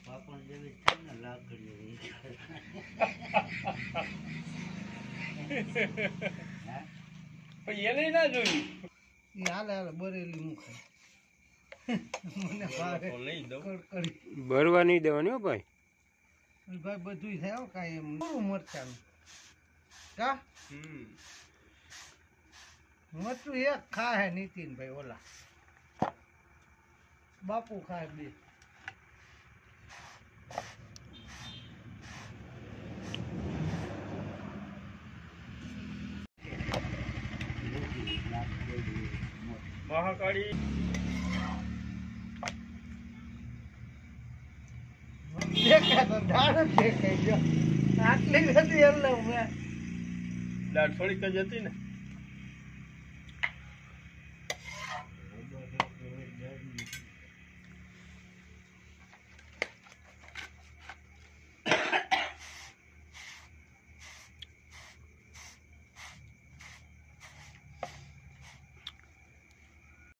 પાપણ જેવી છે ને લાકડી એને ના જોયું હાલે હાલે બરેલી મુખે મને ભાવે કડકડી ભરવા નહીં દેવાની હો ભાઈ. ભાઈ બધું થાય કાંઈ એમ થોડું મરચાનું કા મરચું એક ખા હે નીતિનભાઈ ઓલા બાપુ ખાય બે મહાકાળી દેખાય દાળ જ દેખાય ગયો આટલી હતી એટલે મેં દાળ થોડીક જ હતી ને